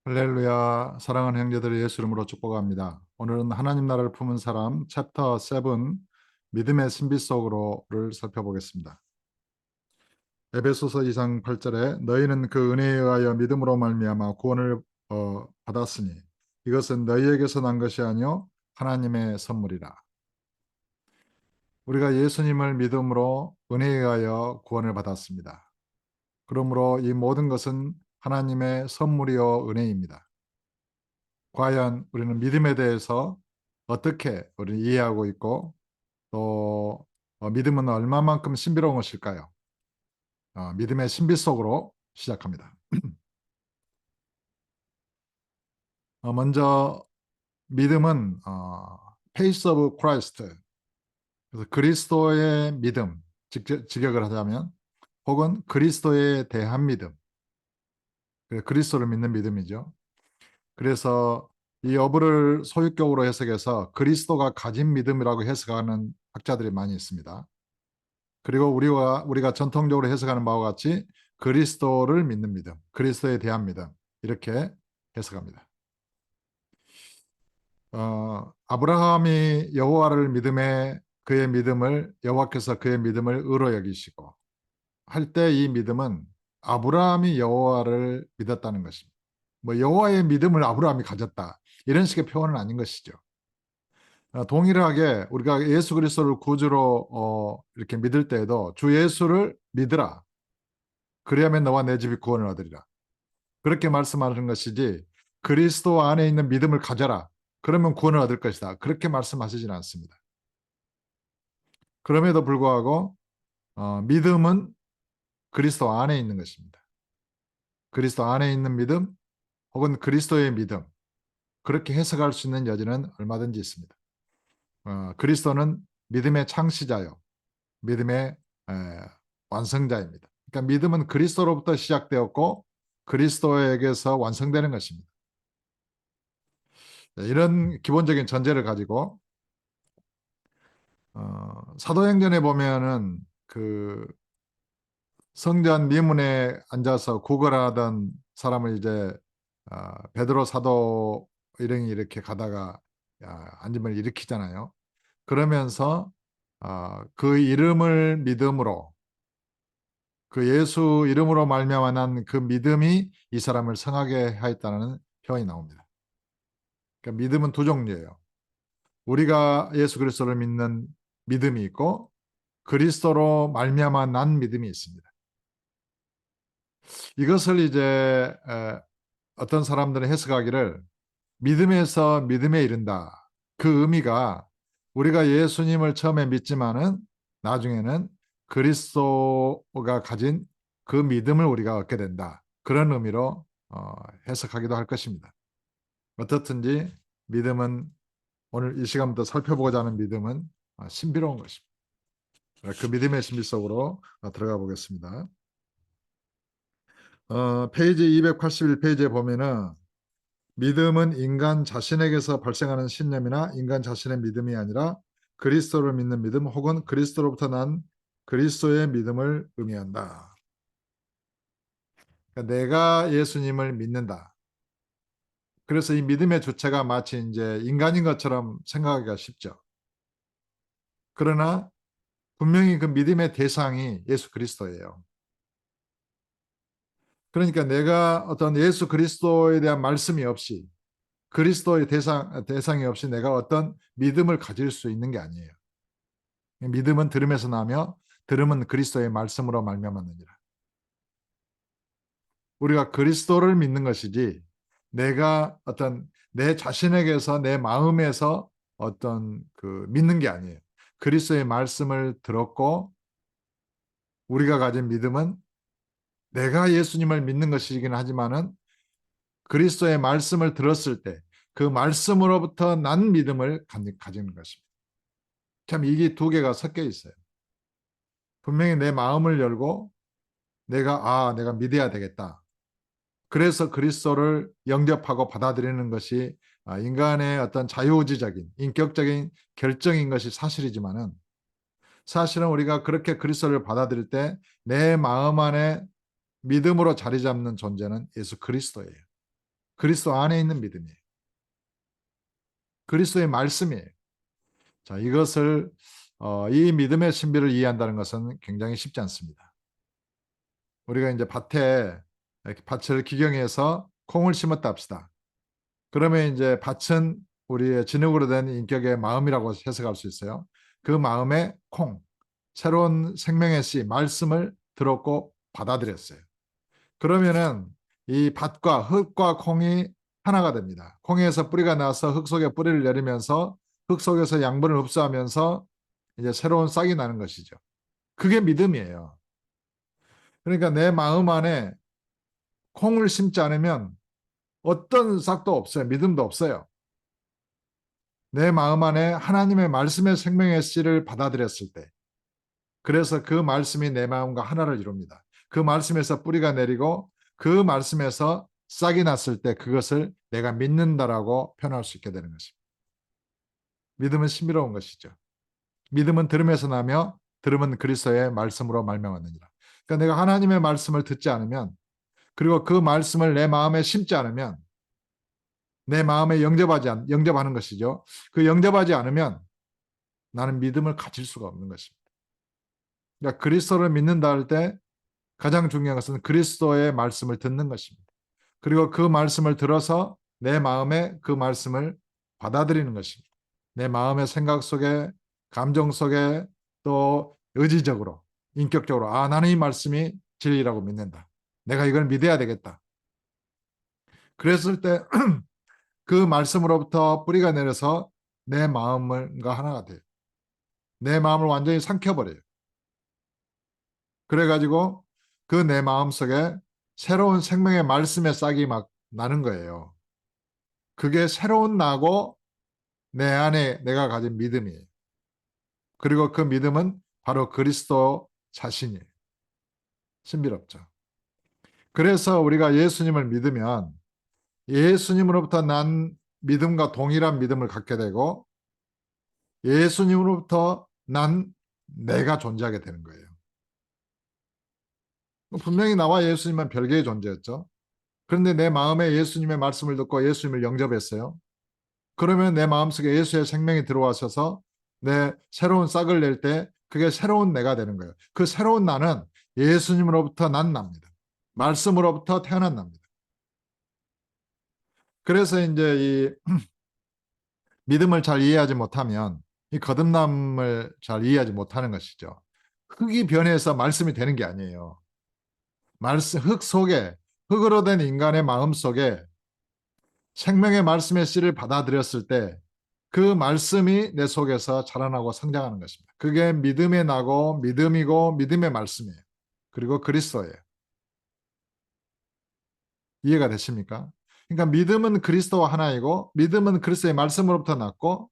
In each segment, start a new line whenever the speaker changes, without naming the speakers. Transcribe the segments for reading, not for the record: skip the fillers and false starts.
할렐루야, 사랑하는 형제들의 예수 이름으로 축복합니다. 오늘은 하나님 나라를 품은 사람 챕터 7 믿음의 신비 속으로를 살펴보겠습니다. 에베소서 2장 8절에 너희는 그 은혜에 의하여 믿음으로 말미암아 구원을 받았으니 이것은 너희에게서 난 것이 아니요 하나님의 선물이라. 우리가 예수님을 믿음으로 은혜에 의하여 구원을 받았습니다. 그러므로 이 모든 것은 하나님의 선물이요 은혜입니다. 과연 우리는 믿음에 대해서 어떻게 우리는 이해하고 있고 또 믿음은 얼마만큼 신비로운 것일까요? 믿음의 신비 속으로 시작합니다. 먼저 믿음은 Face of Christ, 그래서 그리스도의 믿음, 직역을 하자면 혹은 그리스도에 대한 믿음, 그리스도를 믿는 믿음이죠. 그래서 이 어부를 소유격으로 해석해서 그리스도가 가진 믿음이라고 해석하는 학자들이 많이 있습니다. 그리고 우리가 전통적으로 해석하는 바와 같이 그리스도를 믿는 믿음, 그리스도에 대한 믿음 이렇게 해석합니다. 아브라함이 여호와를 믿음에 그의 믿음을 여호와께서 그의 믿음을 의로 여기시고 할 때 이 믿음은 아브라함이 여호와를 믿었다는 것입니다. 뭐 여호와의 믿음을 아브라함이 가졌다 이런 식의 표현은 아닌 것이죠. 동일하게 우리가 예수 그리스도를 구주로 이렇게 믿을 때에도 주 예수를 믿으라. 그리하면 너와 내 집이 구원을 얻으리라. 그렇게 말씀하는 것이지 그리스도 안에 있는 믿음을 가져라. 그러면 구원을 얻을 것이다. 그렇게 말씀하시지는 않습니다. 그럼에도 불구하고 믿음은 그리스도 안에 있는 것입니다. 그리스도 안에 있는 믿음 혹은 그리스도의 믿음 그렇게 해석할 수 있는 여지는 얼마든지 있습니다. 그리스도는 믿음의 창시자요. 믿음의 완성자입니다. 그러니까 믿음은 그리스도로부터 시작되었고 그리스도에게서 완성되는 것입니다. 이런 기본적인 전제를 가지고 사도행전에 보면은 그 성전 미문에 앉아서 구걸하던 사람을 이제 베드로 사도 일행이 이렇게 가다가 앉음을 일으키잖아요. 그러면서 그 이름을 믿음으로 그 예수 이름으로 말미암아 난 그 믿음이 이 사람을 성하게 하였다는 표현이 나옵니다. 그러니까 믿음은 두 종류예요. 우리가 예수 그리스도를 믿는 믿음이 있고 그리스도로 말미암아 난 믿음이 있습니다. 이것을 이제 어떤 사람들은 해석하기를 믿음에서 믿음에 이른다. 그 의미가 우리가 예수님을 처음에 믿지만은 나중에는 그리스도가 가진 그 믿음을 우리가 얻게 된다. 그런 의미로 해석하기도 할 것입니다. 어떻든지 믿음은 오늘 이 시간부터 살펴보고자 하는 믿음은 신비로운 것입니다. 그 믿음의 신비 속으로 들어가 보겠습니다. 페이지 281페이지에 보면은 믿음은 인간 자신에게서 발생하는 신념이나 인간 자신의 믿음이 아니라 그리스도를 믿는 믿음 혹은 그리스도로부터 난 그리스도의 믿음을 의미한다. 그러니까 내가 예수님을 믿는다. 그래서 이 믿음의 주체가 마치 이제 인간인 것처럼 생각하기가 쉽죠. 그러나 분명히 그 믿음의 대상이 예수 그리스도예요. 그러니까 내가 어떤 예수 그리스도에 대한 말씀이 없이 그리스도의 대상이 없이 내가 어떤 믿음을 가질 수 있는 게 아니에요. 믿음은 들음에서 나며 들음은 그리스도의 말씀으로 말미암았느니라. 우리가 그리스도를 믿는 것이지 내가 어떤 내 자신에게서 내 마음에서 어떤 그 믿는 게 아니에요. 그리스도의 말씀을 들었고 우리가 가진 믿음은 내가 예수님을 믿는 것이긴 하지만은 그리스도의 말씀을 들었을 때 그 말씀으로부터 난 믿음을 가지는 것입니다. 참 이게 두 개가 섞여 있어요. 분명히 내 마음을 열고 내가 믿어야 되겠다. 그래서 그리스도를 영접하고 받아들이는 것이 인간의 어떤 자유의지적인 인격적인 결정인 것이 사실이지만은 사실은 우리가 그렇게 그리스도를 받아들일 때 내 마음 안에 믿음으로 자리 잡는 존재는 예수 그리스도예요. 그리스도 안에 있는 믿음이에요. 그리스도의 말씀이에요. 자, 이 믿음의 신비를 이해한다는 것은 굉장히 쉽지 않습니다. 우리가 이제 밭에 이렇게 밭을 기경해서 콩을 심었다 합시다. 그러면 이제 밭은 우리의 진흙으로 된 인격의 마음이라고 해석할 수 있어요. 그 마음에 새로운 생명의 씨, 말씀을 들었고 받아들였어요. 그러면은 이 밭과 흙과 콩이 하나가 됩니다. 콩에서 뿌리가 나서 흙 속에 뿌리를 내리면서 흙 속에서 양분을 흡수하면서 이제 새로운 싹이 나는 것이죠. 그게 믿음이에요. 그러니까 내 마음 안에 콩을 심지 않으면 어떤 싹도 없어요. 믿음도 없어요. 내 마음 안에 하나님의 말씀의 생명의 씨를 받아들였을 때, 그래서 그 말씀이 내 마음과 하나를 이룹니다. 그 말씀에서 뿌리가 내리고 그 말씀에서 싹이 났을 때 그것을 내가 믿는다라고 표현할 수 있게 되는 것입니다. 믿음은 신비로운 것이죠. 믿음은 들음에서 나며 들음은 그리스도의 말씀으로 말미암았느니라. 그러니까 내가 하나님의 말씀을 듣지 않으면, 그리고 그 말씀을 내 마음에 심지 않으면, 내 마음에 영접하는 것이죠. 그 영접하지 않으면 나는 믿음을 가질 수가 없는 것입니다. 그러니까 그리스도를 믿는다 할 때 가장 중요한 것은 그리스도의 말씀을 듣는 것입니다. 그리고 그 말씀을 들어서 내 마음에 그 말씀을 받아들이는 것입니다. 내 마음의 생각 속에, 감정 속에, 또 의지적으로, 인격적으로, 아, 나는 이 말씀이 진리라고 믿는다. 내가 이걸 믿어야 되겠다. 그랬을 때 그 말씀으로부터 뿌리가 내려서 내 마음과 하나가 돼요. 내 마음을 완전히 삼켜버려요. 그래가지고 그 내 마음 속에 새로운 생명의 말씀의 싹이 막 나는 거예요. 그게 새로운 나고 내 안에 내가 가진 믿음이에요. 그리고 그 믿음은 바로 그리스도 자신이에요. 신비롭죠. 그래서 우리가 예수님을 믿으면 예수님으로부터 난 믿음과 동일한 믿음을 갖게 되고 예수님으로부터 난 내가 존재하게 되는 거예요. 분명히 나와 예수님은 별개의 존재였죠. 그런데 내 마음에 예수님의 말씀을 듣고 예수님을 영접했어요. 그러면 내 마음속에 예수의 생명이 들어와셔서 내 새로운 싹을 낼 때 그게 새로운 내가 되는 거예요. 그 새로운 나는 예수님으로부터 난 납니다. 말씀으로부터 태어난 납니다. 그래서 이제 이 믿음을 잘 이해하지 못하면 이 거듭남을 잘 이해하지 못하는 것이죠. 흙이 변해서 말씀이 되는 게 아니에요. 흙 속에, 흙으로 된 인간의 마음 속에 생명의 말씀의 씨를 받아들였을 때 그 말씀이 내 속에서 자라나고 성장하는 것입니다. 그게 믿음의 나고 믿음이고 믿음의 말씀이에요. 그리고 그리스도예요. 이해가 되십니까? 그러니까 믿음은 그리스도와 하나이고 믿음은 그리스도의 말씀으로부터 났고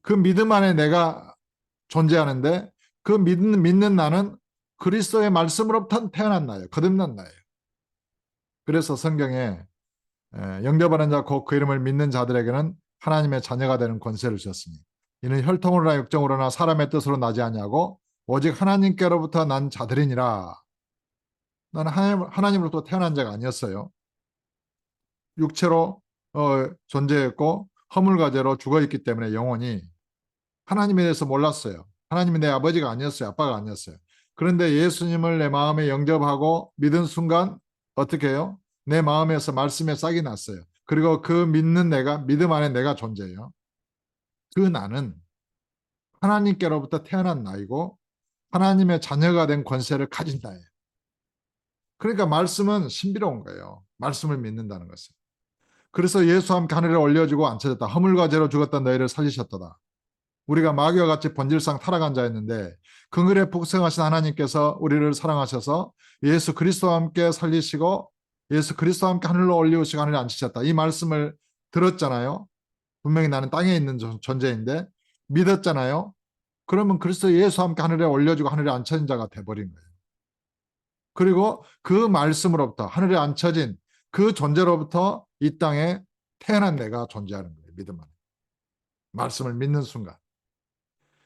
그 믿음 안에 내가 존재하는데 그 믿는 나는 그리스도의 말씀으로부터 태어난 나예요. 거듭난 나예요. 그래서 성경에 영접하는 자 곧 그 이름을 믿는 자들에게는 하나님의 자녀가 되는 권세를 주셨으니 이는 혈통으로나 육정으로나 사람의 뜻으로 나지 아니하고 오직 하나님께로부터 난 자들이니라. 나는 하나님으로부터 태어난 자가 아니었어요. 육체로 존재했고 허물과제로 죽어있기 때문에 영혼이 하나님에 대해서 몰랐어요. 하나님이 내 아버지가 아니었어요. 아빠가 아니었어요. 그런데 예수님을 내 마음에 영접하고 믿은 순간 어떻게 해요? 내 마음에서 말씀의 싹이 났어요. 그리고 그 믿는 내가, 믿음 안에 내가 존재해요. 그 나는 하나님께로부터 태어난 나이고 하나님의 자녀가 된 권세를 가진 나예요. 그러니까 말씀은 신비로운 거예요. 말씀을 믿는다는 것은. 그래서 예수와 함께 하늘에 올려주고 앉혀졌다. 허물과 죄로 죽었던 너희를 살리셨도다. 우리가 마귀와 같이 본질상 타락한 자였는데 긍휼에 복생하신 하나님께서 우리를 사랑하셔서 예수 그리스도와 함께 살리시고 예수 그리스도와 함께 하늘로 올리우시고 하늘에 앉히셨다. 이 말씀을 들었잖아요. 분명히 나는 땅에 있는 존재인데 믿었잖아요. 그러면 그리스도 예수와 함께 하늘에 올려주고 하늘에 앉혀진 자가 돼버린 거예요. 그리고 그 말씀으로부터 하늘에 앉혀진 그 존재로부터 이 땅에 태어난 내가 존재하는 거예요. 믿음 안에. 말씀을 믿는 순간.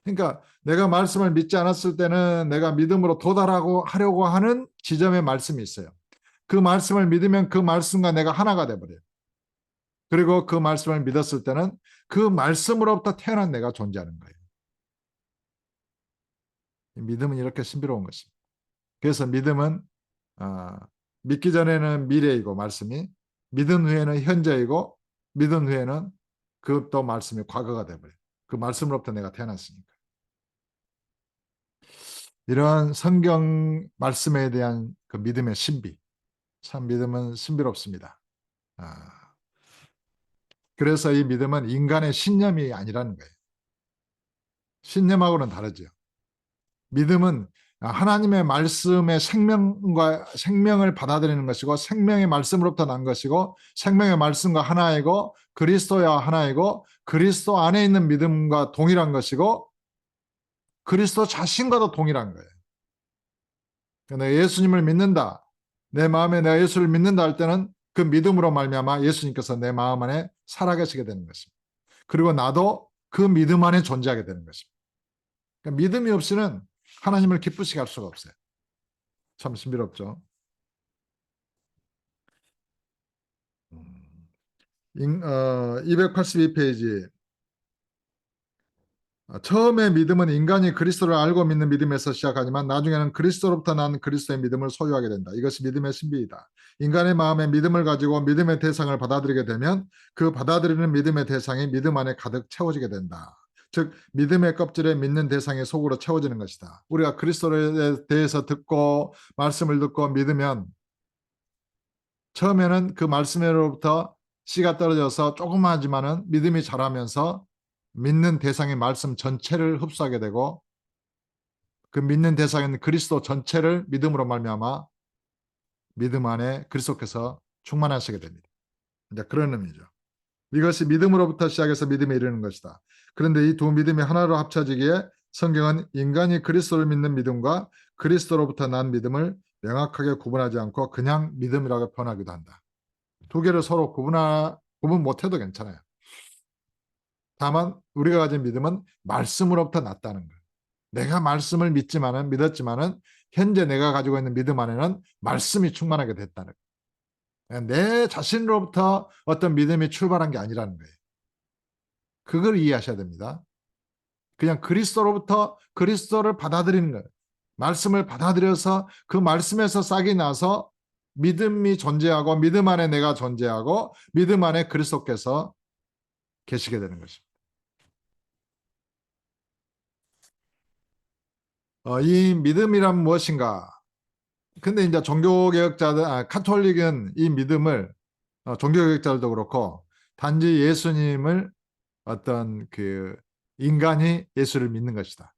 그러니까 내가 말씀을 믿지 않았을 때는 내가 믿음으로 하려고 하는 지점의 말씀이 있어요. 그 말씀을 믿으면 그 말씀과 내가 하나가 돼버려요. 그리고 그 말씀을 믿었을 때는 그 말씀으로부터 태어난 내가 존재하는 거예요. 믿음은 이렇게 신비로운 것입니다. 그래서 믿음은 어, 믿기 전에는 미래이고 말씀이, 믿은 후에는 현재이고, 믿은 후에는 그 또 말씀이 과거가 되버려요. 그 말씀으로부터 내가 태어났으니까. 이러한 성경 말씀에 대한 그 믿음의 신비, 참 믿음은 신비롭습니다. 아, 그래서 이 믿음은 인간의 신념이 아니라는 거예요. 신념하고는 다르죠. 믿음은 하나님의 말씀의 생명을 받아들이는 것이고, 생명의 말씀으로부터 난 것이고, 생명의 말씀과 하나이고, 그리스도와 하나이고, 그리스도 안에 있는 믿음과 동일한 것이고, 그리스도 자신과도 동일한 거예요. 내가 예수님을 믿는다, 내 마음에 내가 예수를 믿는다 할 때는 그 믿음으로 말미암아 예수님께서 내 마음 안에 살아계시게 되는 것입니다. 그리고 나도 그 믿음 안에 존재하게 되는 것입니다. 그러니까 믿음이 없이는 하나님을 기쁘시게 할 수가 없어요. 참 신비롭죠. 282페이지. 처음에 믿음은 인간이 그리스도를 알고 믿는 믿음에서 시작하지만 나중에는 그리스도로부터 난 그리스도의 믿음을 소유하게 된다. 이것이 믿음의 신비이다. 인간의 마음에 믿음을 가지고 믿음의 대상을 받아들이게 되면 그 받아들이는 믿음의 대상이 믿음 안에 가득 채워지게 된다. 즉 믿음의 껍질에 믿는 대상이 속으로 채워지는 것이다. 우리가 그리스도에 대해서 듣고 말씀을 듣고 믿으면 처음에는 그 말씀으로부터 씨가 떨어져서 조그마하지만은 믿음이 자라면서 믿는 대상의 말씀 전체를 흡수하게 되고, 그 믿는 대상인 그리스도 전체를 믿음으로 말미암아 믿음 안에 그리스도께서 충만하시게 됩니다. 이제 그런 의미죠. 이것이 믿음으로부터 시작해서 믿음에 이르는 것이다. 그런데 이 두 믿음이 하나로 합쳐지기에 성경은 인간이 그리스도를 믿는 믿음과 그리스도로부터 난 믿음을 명확하게 구분하지 않고 그냥 믿음이라고 표현하기도 한다. 두 개를 서로 구분 못해도 괜찮아요. 다만 우리가 가진 믿음은 말씀으로부터 났다는 거예요. 내가 말씀을 믿었지만은 현재 내가 가지고 있는 믿음 안에는 말씀이 충만하게 됐다는 거예요. 내 자신으로부터 어떤 믿음이 출발한 게 아니라는 거예요. 그걸 이해하셔야 됩니다. 그냥 그리스도로부터 그리스도를 받아들이는 거예요. 말씀을 받아들여서 그 말씀에서 싹이 나서 믿음이 존재하고, 믿음 안에 내가 존재하고, 믿음 안에 그리스도께서 계시게 되는 것입니다. 이 믿음이란 무엇인가? 근데 이제 종교개혁자들, 카톨릭은 이 믿음을, 종교개혁자들도 그렇고, 단지 예수님을 어떤 그 인간이 예수를 믿는 것이다,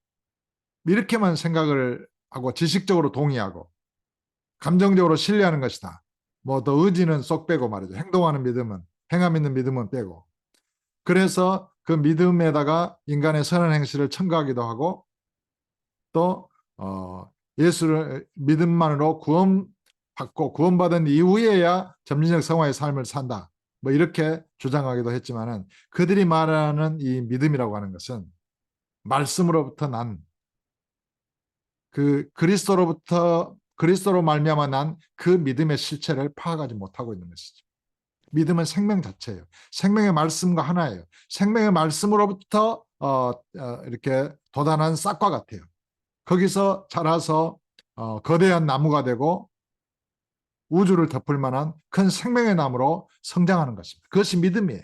이렇게만 생각을 하고 지식적으로 동의하고 감정적으로 신뢰하는 것이다. 뭐 더 의지는 쏙 빼고 말이죠. 행동하는 믿음은, 행함 있는 믿음은 빼고. 그래서 그 믿음에다가 인간의 선한 행실을 첨가하기도 하고, 또 예수를 믿음만으로 구원받고 구원받은 이후에야 점진적 성화의 삶을 산다, 뭐 이렇게 주장하기도 했지만은, 그들이 말하는 이 믿음이라고 하는 것은 말씀으로부터 난 그 그리스도로 말미암아 난 그 믿음의 실체를 파악하지 못하고 있는 것이죠. 믿음은 생명 자체예요. 생명의 말씀과 하나예요. 생명의 말씀으로부터 이렇게 돋아난 싹과 같아요. 거기서 자라서 거대한 나무가 되고 우주를 덮을 만한 큰 생명의 나무로 성장하는 것입니다. 그것이 믿음이에요.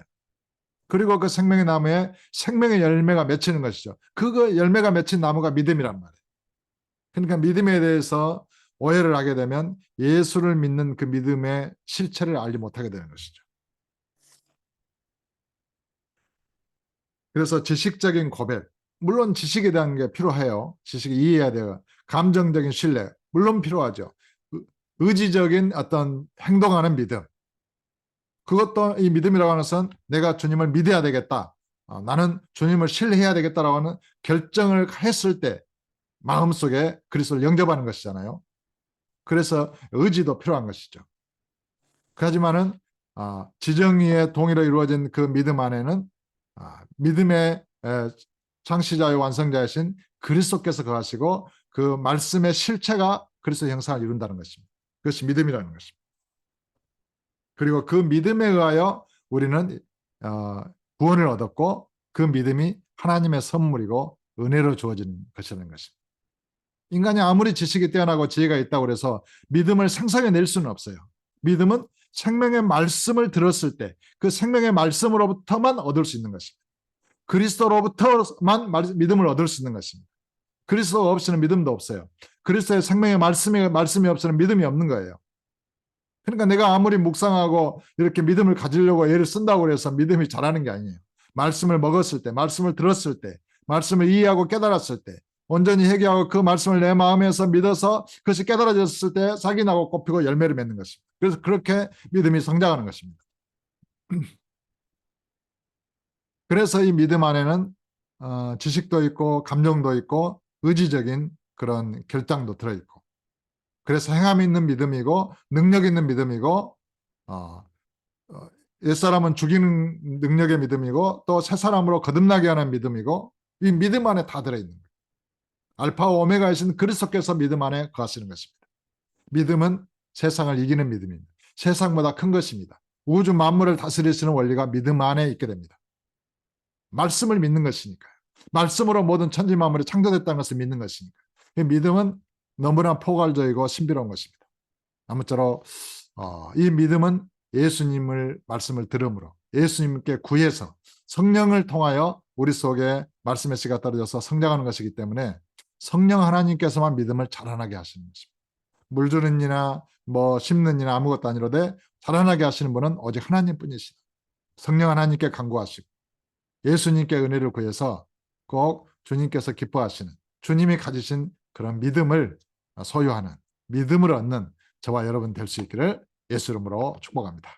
그리고 그 생명의 나무에 생명의 열매가 맺히는 것이죠. 그 열매가 맺힌 나무가 믿음이란 말이에요. 그러니까 믿음에 대해서 오해를 하게 되면 예수를 믿는 그 믿음의 실체를 알지 못하게 되는 것이죠. 그래서 지식적인 고백, 물론 지식에 대한 게 필요해요. 지식이 이해해야 돼요. 감정적인 신뢰, 물론 필요하죠. 의지적인 어떤 행동하는 믿음, 그것도 이 믿음이라고 하는 것은 내가 주님을 믿어야 되겠다, 나는 주님을 신뢰해야 되겠다라고 하는 결정을 했을 때 마음속에 그리스도를 영접하는 것이잖아요. 그래서 의지도 필요한 것이죠. 하지만은 지정의의 동의로 이루어진 그 믿음 안에는 믿음의 창시자의 완성자이신 그리스도께서 거하시고, 그 말씀의 실체가 그리스도의 형상을 이룬다는 것입니다. 그것이 믿음이라는 것입니다. 그리고 그 믿음에 의하여 우리는 어, 구원을 얻었고 그 믿음이 하나님의 선물이고 은혜로 주어지는 것이라는 것입니다. 인간이 아무리 지식이 뛰어나고 지혜가 있다고 해서 믿음을 생성해낼 수는 없어요. 믿음은 생명의 말씀을 들었을 때 그 생명의 말씀으로부터만 얻을 수 있는 것입니다. 그리스도로부터만 믿음을 얻을 수 있는 것입니다. 그리스도가 없이는 믿음도 없어요. 그리스도의 생명의 말씀이 없이는 믿음이 없는 거예요. 그러니까 내가 아무리 묵상하고 이렇게 믿음을 가지려고 애를 쓴다고 해서 믿음이 자라는 게 아니에요. 말씀을 먹었을 때, 말씀을 들었을 때, 말씀을 이해하고 깨달았을 때, 온전히 회개하고 그 말씀을 내 마음에서 믿어서 그것이 깨달아졌을 때 싹이 나고 꽃피고 열매를 맺는 것입니다. 그래서 그렇게 믿음이 성장하는 것입니다. 그래서 이 믿음 안에는 지식도 있고 감정도 있고 의지적인 그런 결단도 들어있고, 그래서 행함이 있는 믿음이고 능력 있는 믿음이고 어, 옛사람은 죽이는 능력의 믿음이고 또 새사람으로 거듭나게 하는 믿음이고, 이 믿음 안에 다 들어있는 거예요. 알파와 오메가이신 그리스도께서 믿음 안에 거하시는 것입니다. 믿음은 세상을 이기는 믿음입니다. 세상보다 큰 것입니다. 우주 만물을 다스리시는 원리가 믿음 안에 있게 됩니다. 말씀을 믿는 것이니까요. 말씀으로 모든 천지 만물이 창조됐다는 것을 믿는 것이니까. 믿음은 너무나 포괄적이고 신비로운 것입니다. 아무쪼록 이 믿음은 예수님을 말씀을 들음으로 예수님께 구해서 성령을 통하여 우리 속에 말씀의 씨가 떨어져서 성장하는 것이기 때문에 성령 하나님께서만 믿음을 자라나게 하시는 것입니다. 물 주는 이나 뭐 심는 이나 아무것도 아니로되 자라나게 하시는 분은 오직 하나님뿐이시다. 성령 하나님께 간구하시고 예수님께 은혜를 구해서 꼭 주님께서 기뻐하시는, 주님이 가지신 그런 믿음을 소유하는, 믿음을 얻는 저와 여러분 될 수 있기를 예수 이름으로 축복합니다.